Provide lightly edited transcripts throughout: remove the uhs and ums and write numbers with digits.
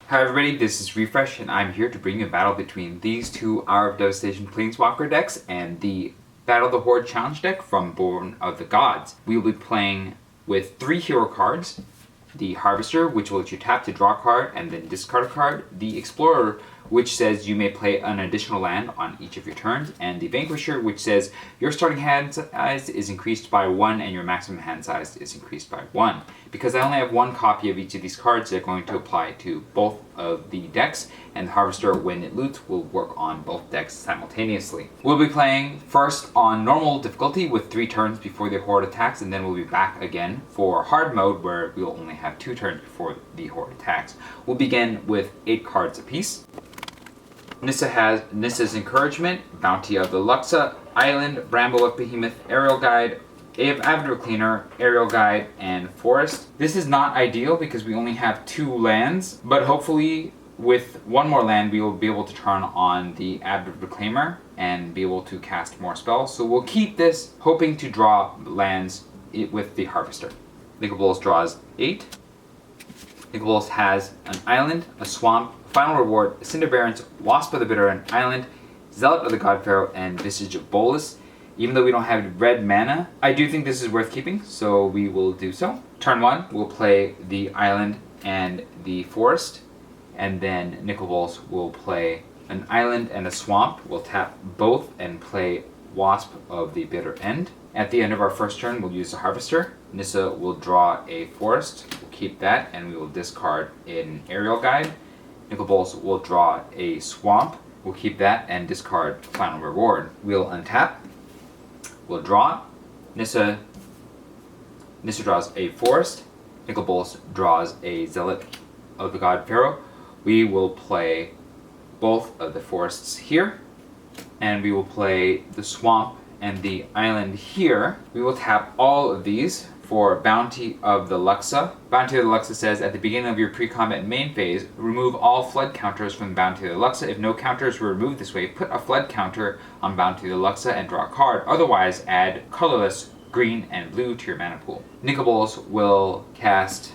Hi everybody, this is Refresh, and I'm here to bring you a battle between these two Hour of Devastation Planeswalker decks and the Battle of the Horde challenge deck from Born of the Gods. We will be playing with 3 hero cards: the Harvester, which will let you tap to draw a card and then discard a card; the Explorer, which says you may play an additional land on each of your turns; and the Vanquisher, which says your starting hand size is increased by 1 and your maximum hand size is increased by 1. Because I only have 1 copy of each of these cards, they're going to apply to both of the decks, and the Harvester, when it loots, will work on both decks simultaneously. We'll be playing first on normal difficulty with 3 turns before the Horde attacks, and then we'll be back again for hard mode, where we'll only have 2 turns before the Horde attacks. We'll begin with 8 cards apiece. Nissa has Nissa's Encouragement, Bounty of the Luxa, Island, Bramble of Behemoth, Aerial Guide, Avid Recleaner, Aerial Guide, and Forest. This is not ideal because we only have 2 lands, but hopefully with 1 more land we will be able to turn on the Avid Reclaimer and be able to cast more spells. So we'll keep this, hoping to draw lands with the Harvester. Nicol Bolas draws 8. Nicol Bolas has an Island, a Swamp, Final Reward, Cinder Barrens, Wasp of the Bitter End Island, Zealot of the God Pharaoh, and Visage of Bolas. Even though we don't have red mana, I do think this is worth keeping, so we will do so. Turn 1, we'll play the Island and the Forest, and then Nicol Bolas will play an Island and a Swamp. We'll tap both and play Wasp of the Bitter End. At the end of our first turn, we'll use the Harvester. Nissa will draw a Forest. We'll keep that, and we will discard an Aerial Guide. Nicol Bolas will draw a Swamp. We'll keep that and discard Final Reward. We'll untap. We'll draw. Nissa draws a Forest. Nicol Bolas draws a Zealot of the God Pharaoh. We will play both of the Forests here, and we will play the Swamp and the Island here. We will tap all of these for Bounty of the Luxa. Bounty of the Luxa says, at the beginning of your pre-combat main phase, remove all flood counters from Bounty of the Luxa. If no counters were removed this way, put a flood counter on Bounty of the Luxa and draw a card. Otherwise, add colorless green and blue to your mana pool. Nicol Bolas will cast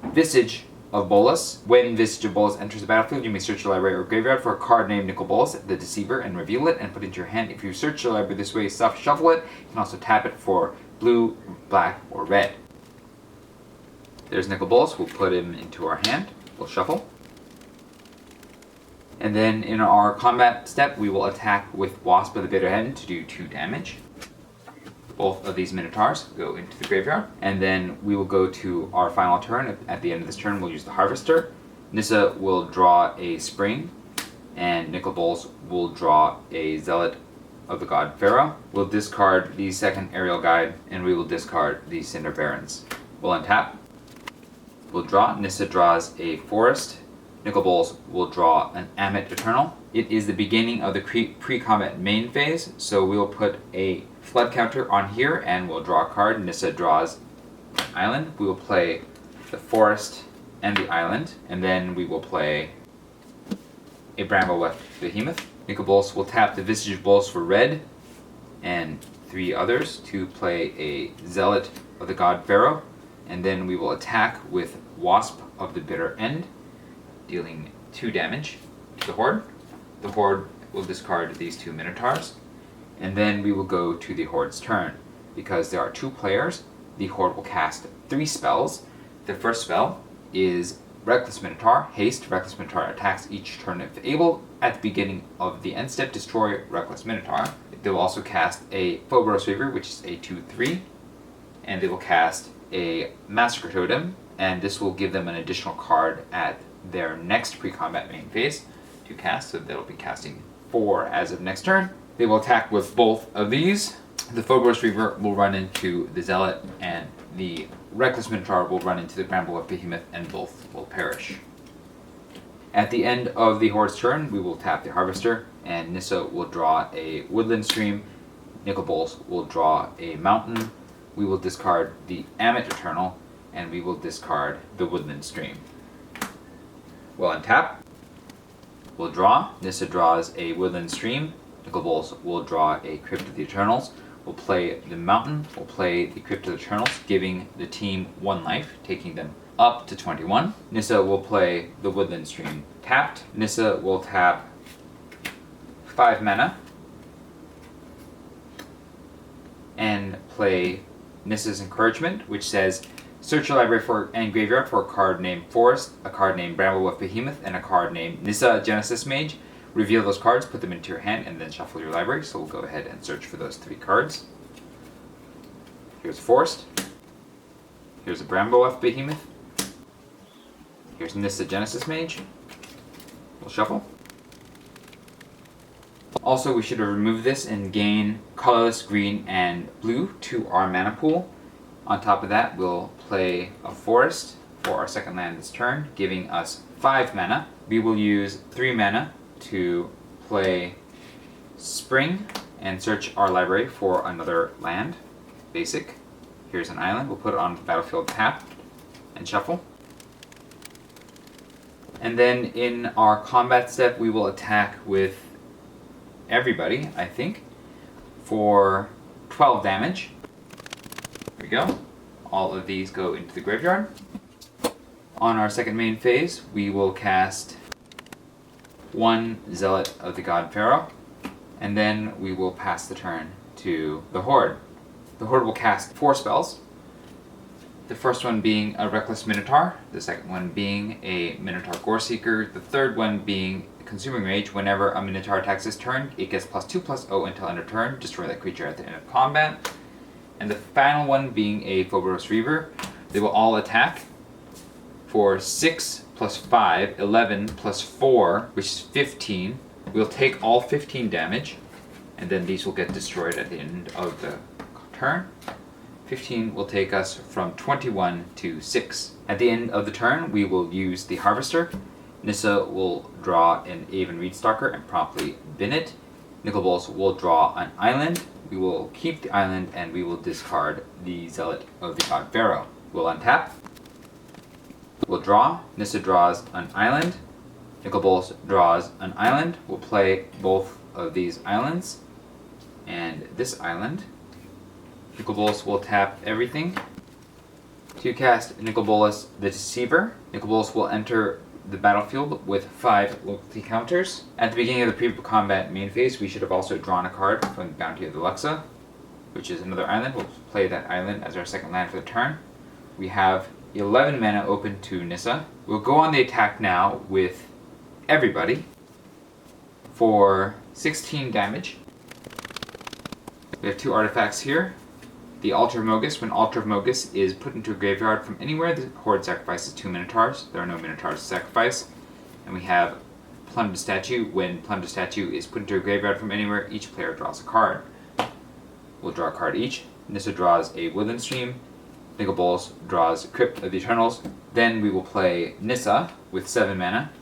Visage of Bolas. When Visage of Bolas enters the battlefield, you may search your library or graveyard for a card named Nicol Bolas, the Deceiver, and reveal it and put it into your hand. If you search your library this way, shuffle it. You can also tap it for blue, black, or red. There's Nicol Bolas. We'll put him into our hand. We'll shuffle. And then in our combat step, we will attack with Wasp of the Bitter End to do 2 damage. Both of these Minotaurs go into the graveyard. And then we will go to our final turn. At the end of this turn, we'll use the Harvester. Nissa will draw a Spring, and Nicol Bolas will draw a Zealot of the God Pharaoh. We'll discard the second Aerial Guide, and we will discard the Cinder Barrens. We'll untap. We'll draw. Nissa draws a Forest. Nicol Bolas will draw an Amit Eternal. It is the beginning of the pre-combat main phase, so we'll put a flood counter on here and we'll draw a card. Nissa draws an Island. We will play the Forest and the Island, and then we will play a Bramble with Behemoth. Nicol Bolas will tap the Visage of Bolas for red and 3 others to play a Zealot of the God Pharaoh, and then we will attack with Wasp of the Bitter End, dealing 2 damage to the Horde. The Horde will discard these 2 Minotaurs, and then we will go to the Horde's turn. Because there are 2 players, the Horde will cast 3 spells. The first spell is Reckless Minotaur. Haste. Reckless Minotaur attacks each turn if able. At the beginning of the end step, destroy Reckless Minotaur. They will also cast a Phobos Reaver, which is a 2/3. And they will cast a Massacre Totem, and this will give them an additional card at their next pre-combat main phase to cast, so they'll be casting 4 as of next turn. They will attack with both of these. The Phobos Reaver will run into the Zealot, and the Reckless Minotaur will run into the Bramble of Behemoth, and both will perish. At the end of the Horde's turn, we will tap the Harvester, and Nissa will draw a Woodland Stream. Nicol Bolas will draw a Mountain. We will discard the Amit Eternal, and we will discard the Woodland Stream. We'll untap. We'll draw. Nissa draws a Woodland Stream. Nicol Bolas will draw a Crypt of the Eternals. We'll play the Mountain. We'll play the Crypt of the Eternals, giving the team 1 life, taking them up to 21. Nissa will play the Woodland Stream tapped. Nissa will tap 5 mana and play Nissa's Encouragement, which says search your library and graveyard for a card named Forest, a card named Bramblewolf Behemoth, and a card named Nissa Genesis Mage. Reveal those cards, put them into your hand, and then shuffle your library. So we'll go ahead and search for those 3 cards. Here's Forest. Here's a Bramblewolf Behemoth. Here's Nissa Genesis Mage. We'll shuffle. Also, we should remove this and gain colorless green and blue to our mana pool. On top of that, we'll play a Forest for our second land this turn, giving us 5 mana. We will use 3 mana to play Spring and search our library for another land. Basic. Here's an island. We'll put it on the battlefield tapped and shuffle. And then in our combat step, we will attack with everybody, I think, for 12 damage. There we go. All of these go into the graveyard. On our second main phase, we will cast 1 Zealot of the God Pharaoh, and then we will pass the turn to the Horde. The Horde will cast 4 spells. The first one being a Reckless Minotaur, the second one being a Minotaur Goreseeker, the third one being Consuming Rage. Whenever a Minotaur attacks this turn, it gets +2/+0 until end of turn. Destroy that creature at the end of combat. And the final one being a Phobos Reaver. They will all attack for 6 + 5, 11 + 4, which is 15. We'll take all 15 damage, and then these will get destroyed at the end of the turn. 15 will take us from 21 to 6. At the end of the turn, we will use the Harvester. Nissa will draw an Aven Reedstalker and promptly bin it. Nicol Bolas will draw an island. We will keep the island and we will discard the Zealot of the God Pharaoh. We'll untap. We'll draw. Nissa draws an island. Nicol Bolas draws an island. We'll play both of these islands and this island. Nicol Bolas will tap everything to cast Nicol Bolas the Deceiver. Nicol Bolas will enter the battlefield with 5 loyalty counters. At the beginning of the pre-combat main phase, we should have also drawn a card from the Bounty of the Luxa, which is another island. We'll play that island as our second land for the turn. We have 11 mana open to Nissa. We'll go on the attack now with everybody for 16 damage. We have 2 artifacts here. The Altar of Mogis. When Altar of Mogis is put into a graveyard from anywhere, the Horde sacrifices 2 Minotaurs. There are no Minotaurs to sacrifice. And we have Plundered Statue. When Plundered Statue is put into a graveyard from anywhere, each player draws a card. We'll draw a card each. Nissa draws a Woodland Stream. Nicol Bolas draws Crypt of the Eternals. Then we will play Nissa with 7 mana.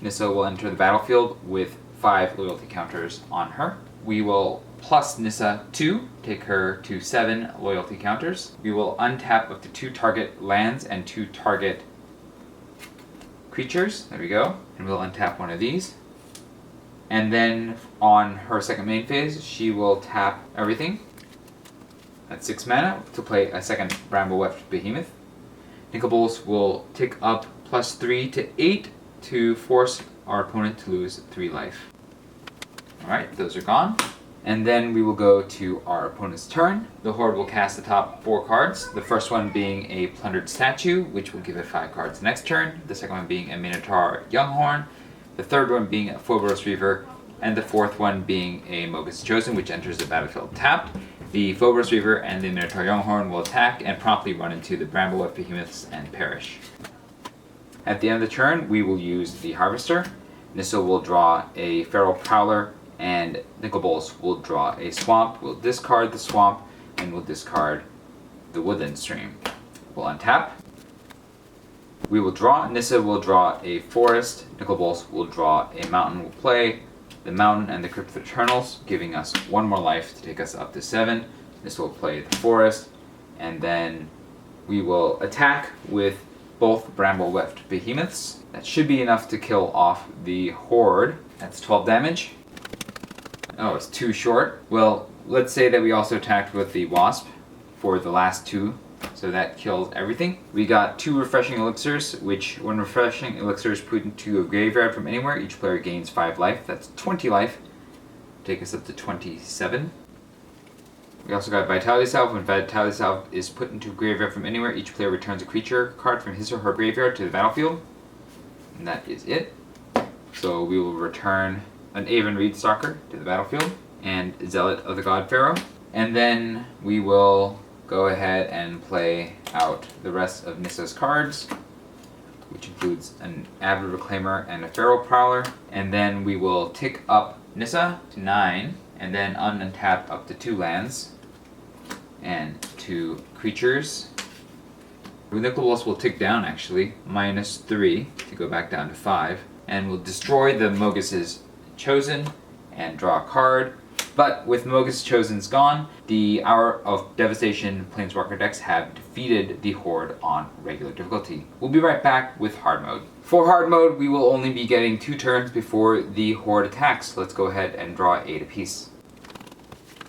Nissa will enter the battlefield with 5 loyalty counters on her. We will plus Nissa 2, take her to 7 loyalty counters. We will untap up to 2 target lands and 2 target creatures. There we go. And we'll untap one of these. And then on her second main phase, she will tap everything. That's 6 mana to play a second Bramblewolf Behemoth. Nicol Bolas will tick up +3 to 8 to force our opponent to lose 3 life. Alright, those are gone. And then we will go to our opponent's turn. The Horde will cast the top 4 cards. The first one being a Plundered Statue, which will give it 5 cards next turn. The second one being a Minotaur Younghorn. The third one being a Phobos Reaver. And the fourth one being a Mogis Chosen, which enters the battlefield tapped. The Phobos Reaver and the Minotaur Younghorn will attack and promptly run into the Bramblewolf Behemoths and perish. At the end of the turn, we will use the Harvester. Nissa will draw a Feral Prowler, and Nicol Bolas will draw a Swamp. We'll discard the Swamp, and we'll discard the Woodland Stream. We'll untap. We will draw. Nissa will draw a Forest. Nicol Bolas will draw a Mountain. We'll play the Mountain and the Crypt of the Eternals, giving us 1 more life to take us up to 7. Nissa will play the Forest, and then we will attack with both Bramblewolf Behemoths. That should be enough to kill off the Horde. That's 12 damage. Oh, it's too short. Well, let's say that we also attacked with the Wasp for the last 2 So that kills everything. We got 2 refreshing elixirs, which when refreshing elixirs put into a graveyard from anywhere, each player gains 5 life. That's 20 life. Take us up to 27. We also got Vitality Salve. When Vitality Salve is put into a graveyard from anywhere, each player returns a creature card from his or her graveyard to the battlefield. And that is it. So we will return an Aven Reedstalker to the battlefield and Zealot of the God Pharaoh. And then we will go ahead and play out the rest of Nissa's cards, which includes an Avid Reclaimer and a Feral Prowler. And then we will tick up Nissa to 9, and then untap up to 2 lands and 2 creatures. Nicol Bolas will tick down actually, -3 to go back down to 5, and we'll destroy the Mogus's Chosen and draw a card. But with Mogus Chosen's gone, the Hour of Devastation Planeswalker decks have defeated the Horde on regular difficulty. We'll be right back with hard mode. For hard mode, we will only be getting 2 turns before the Horde attacks. Let's go ahead and draw 8 apiece.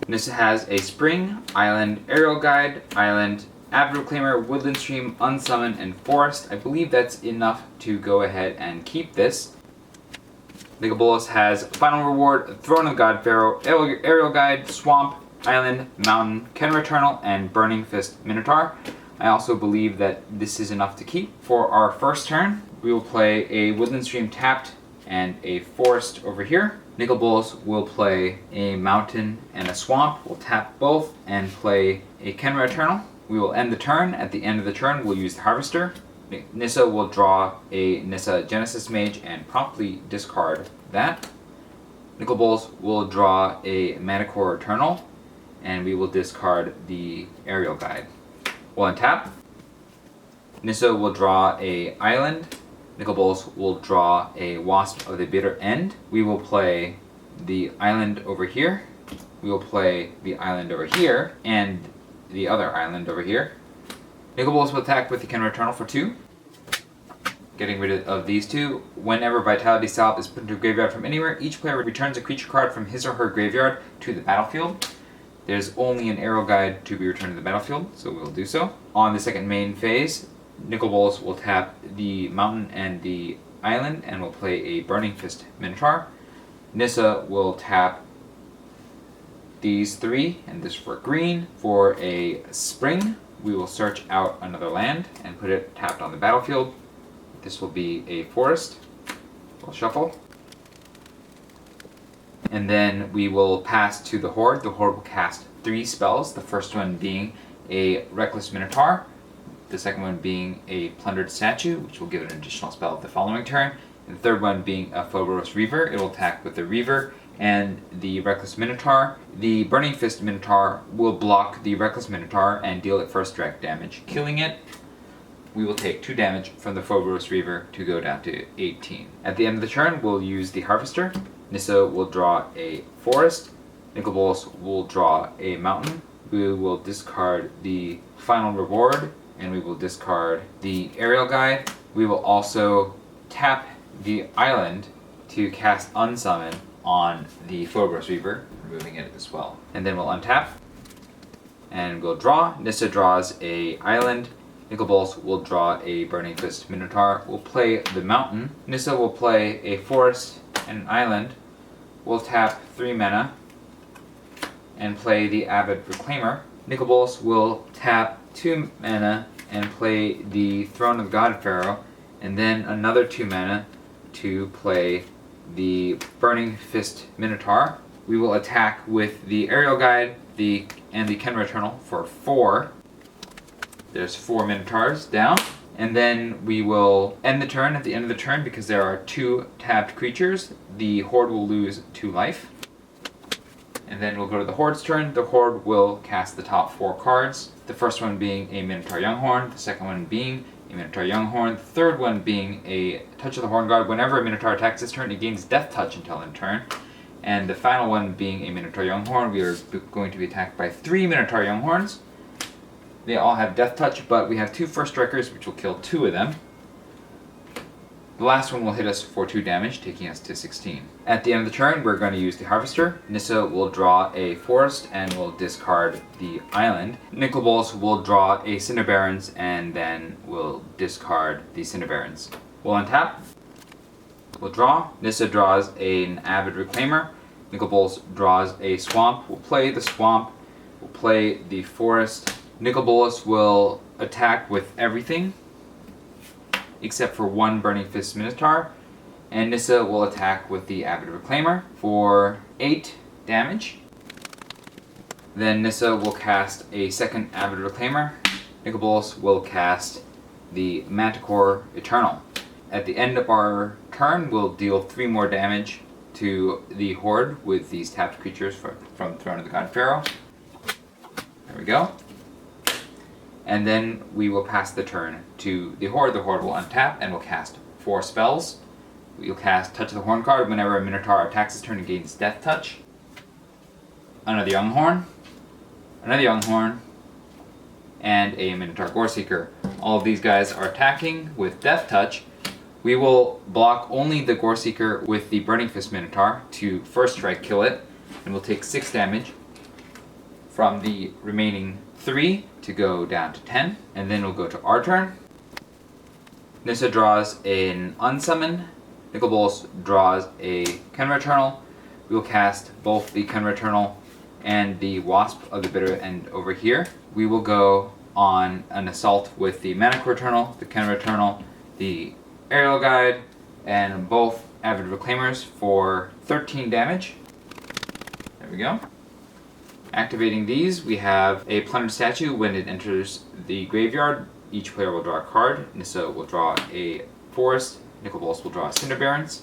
Nissa has a Spring, Island, Aerial Guide, Island, Avid Reclaimer, Woodland Stream, Unsummon, and Forest. I believe that's enough to go ahead and keep this. Nicol Bolas has Final Reward, Throne of God Pharaoh, Aerial Guide, Swamp, Island, Mountain, Kenra Eternal, and Burning Fist Minotaur. I also believe that this is enough to keep. For our first turn, we will play a Woodland Stream tapped and a Forest over here. Nicol Bolas will play a Mountain and a Swamp. We'll tap both and play a Kenra Eternal. We will end the turn. At the end of the turn, we'll use the Harvester. Nissa will draw a Nissa Genesis Mage and promptly discard that. Nicol Bolas will draw a Minotaur Eternal, and we will discard the Aerial Guide. We'll untap. Nissa will draw a Island. Nicol Bolas will draw a Wasp of the Bitter End. We will play the Island over here. We will play the Island over here, and the other Island over here. Nicol Bolas will attack with the Kenra Eternal for 2. Getting rid of these 2. Whenever Vitality Salve is put into a graveyard from anywhere, each player returns a creature card from his or her graveyard to the battlefield. There's only an Aerial Guide to be returned to the battlefield, so we'll do so. On the second main phase, Nicol Bolas will tap the Mountain and the Island and will play a Burning Fist Minotaur. Nissa will tap these 3, and this for green. For a Spring, we will search out another land and put it tapped on the battlefield. This will be a Forest. We'll shuffle. And then we will pass to the Horde. The Horde will cast 3 spells, the first one being a Reckless Minotaur, the second one being a Plundered Statue, which will give it an additional spell the following turn, and the third one being a Phobos Reaver. It will attack with the Reaver and the Reckless Minotaur. The Burning Fist Minotaur will block the Reckless Minotaur and deal it first direct damage, killing it. We will take 2 damage from the Phobos Reaver to go down to 18. At the end of the turn, we'll use the Harvester. Nissa will draw a Forest. Nicol Bolas will draw a Mountain. We will discard the Final Reward, and we will discard the Aerial Guide. We will also tap the Island to cast Unsummon on the Phobos Reaver, removing it as well. And then we'll untap, and we'll draw. Nissa draws a Island. Nicol Bolas will draw a Burning Fist Minotaur. We'll play the Mountain. Nissa will play a Forest and an Island. We'll tap 3 mana and play the Avid Reclaimer. Nicol Bolas will tap 2 mana and play the Throne of God Pharaoh, and then another 2 mana to play the Burning Fist Minotaur. We will attack with the Aerial Guide and the Kenra Eternal for 4. There's 4 Minotaurs down. And then we will end the turn. At the end of the turn, because there are 2 tapped creatures, the Horde will lose 2 life. And then we'll go to the Horde's turn. The Horde will cast the top 4 cards. The first one being a Minotaur Younghorn, the second one being a Minotaur Younghorn, the third one being a Touch of the Horn Guard. Whenever a Minotaur attacks this turn, it gains Death Touch until end turn. And the final one being a Minotaur Younghorn. We are going to be attacked by 3 Minotaur Younghorns. They all have Death Touch, but we have 2 First Strikers, which will kill 2 of them. The last one will hit us for 2 damage, taking us to 16. At the end of the turn, we're going to use the Harvester. Nissa will draw a forest and will discard the island. Nicol Bolas will draw a Cinder Barrens and then will discard the Cinder Barrens. We'll untap. We'll draw. Nissa draws an Avid Reclaimer. Nicol Bolas draws a swamp. We'll play the swamp. We'll play the forest. Nicol Bolas will attack with everything except for 1 Burning Fist Minotaur, and Nissa will attack with the Avid Reclaimer for 8 damage. Then Nissa will cast a second Avid Reclaimer. Nicol Bolas will cast the Manticore Eternal. At the end of our turn, we'll deal 3 more damage to the Horde with these tapped creatures from Throne of the God Pharaoh. There we go. And then we will pass the turn to the Horde. The Horde will untap and will cast 4 spells. We'll cast Touch of the Horn card whenever a Minotaur attacks this turn and gains Death Touch. Another Young Horn, another Young Horn, and a Minotaur Goreseeker. All of these guys are attacking with Death Touch. We will block only the Goreseeker with the Burning Fist Minotaur to first strike kill it, and we'll take 6 damage from the remaining 3 to go down to 10, and then we'll go to our turn. Nissa draws an Unsummon. Nicol Bolas draws a Kenra Eternal. We will cast both the Kenra Eternal and the Wasp of the Bitter End over here. We will go on an assault with the Manticore Eternal, the Kenra Eternal, the Aerial Guide, and both Avid Reclaimers for 13 damage. There we go. Activating these, we have a Plundered Statue. When it enters the graveyard, each player will draw a card. Nissa will draw a forest. Nicol Bolas will draw a Cinder Barrens.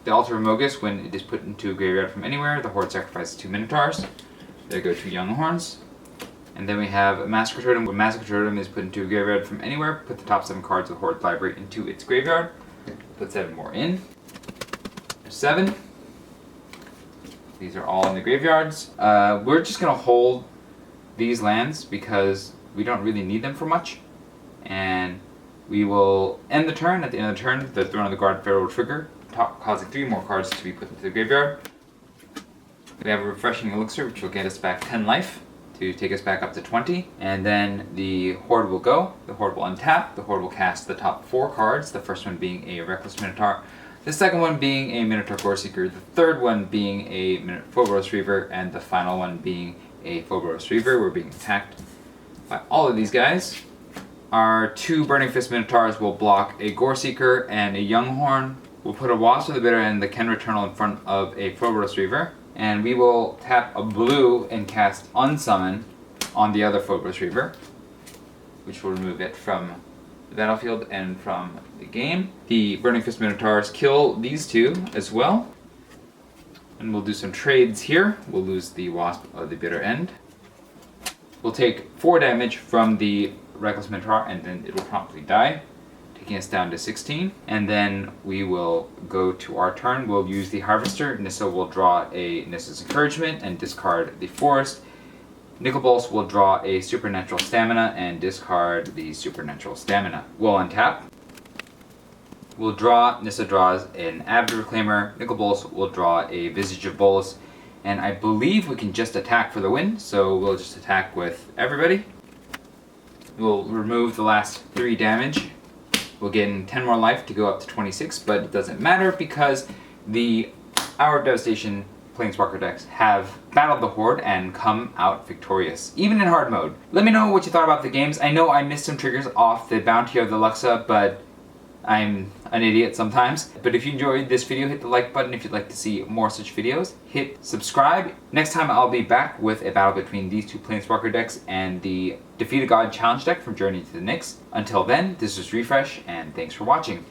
The Altar of Mogus, when it is put into a graveyard from anywhere, the Horde sacrifices 2 Minotaurs. There go 2 Young Horns. And then we have a Massacre Totem. When Massacre Totem is put into a graveyard from anywhere, put the top 7 cards of the Horde library into its graveyard. Put 7 more in. There's 7. These are all in the graveyards. We're just going to hold these lands because we don't really need them for much. And we will end the turn. At the end of the turn, the Throne of the God Pharaoh will trigger, causing 3 more cards to be put into the graveyard. We have a Refreshing Elixir, which will get us back 10 life to take us back up to 20. And then the Horde will go. The Horde will untap. The Horde will cast the top 4 cards, the first one being a Reckless Minotaur, the second one being a Minotaur Goreseeker, the third one being a Phobos Reaver, and the final one being a Phobos Reaver. We're being attacked by all of these guys. Our 2 Burning Fist Minotaurs will block a Goreseeker and a Young Horn. We'll put a Wasp of the Bitter and the Kenra Eternal in front of a Phobos Reaver. And we will tap a blue and cast Unsummon on the other Phobos Reaver, which will remove it from the battlefield and from the game. The Burning Fist Minotaurs kill these 2 as well. And we'll do some trades here. We'll lose the Wasp of the Bitter End. We'll take 4 damage from the Reckless Minotaur and then it will promptly die, taking us down to 16. And then we will go to our turn. We'll use the Harvester. Nissa will draw a Nissa's Encouragement and discard the Forest. Nicol Bolas will draw a Supernatural Stamina and discard the Supernatural Stamina. We'll untap. We'll draw. Nissa draws an Avid Reclaimer. Nicol Bolas will draw a Visage of Bolas. And I believe we can just attack for the win, so we'll just attack with everybody. We'll remove the last 3 damage. We'll gain 10 more life to go up to 26, but it doesn't matter because the Hour of Devastation Planeswalker decks have battled the Horde and come out victorious, even in hard mode. Let me know what you thought about the games. I know I missed some triggers off the Bounty of the Luxa, but I'm an idiot sometimes. But if you enjoyed this video, hit the like button. If you'd like to see more such videos, hit subscribe. Next time I'll be back with a battle between these 2 Planeswalker decks and the Defeat a God Challenge deck from Journey to the Nyx. Until then, this is Refresh, and thanks for watching.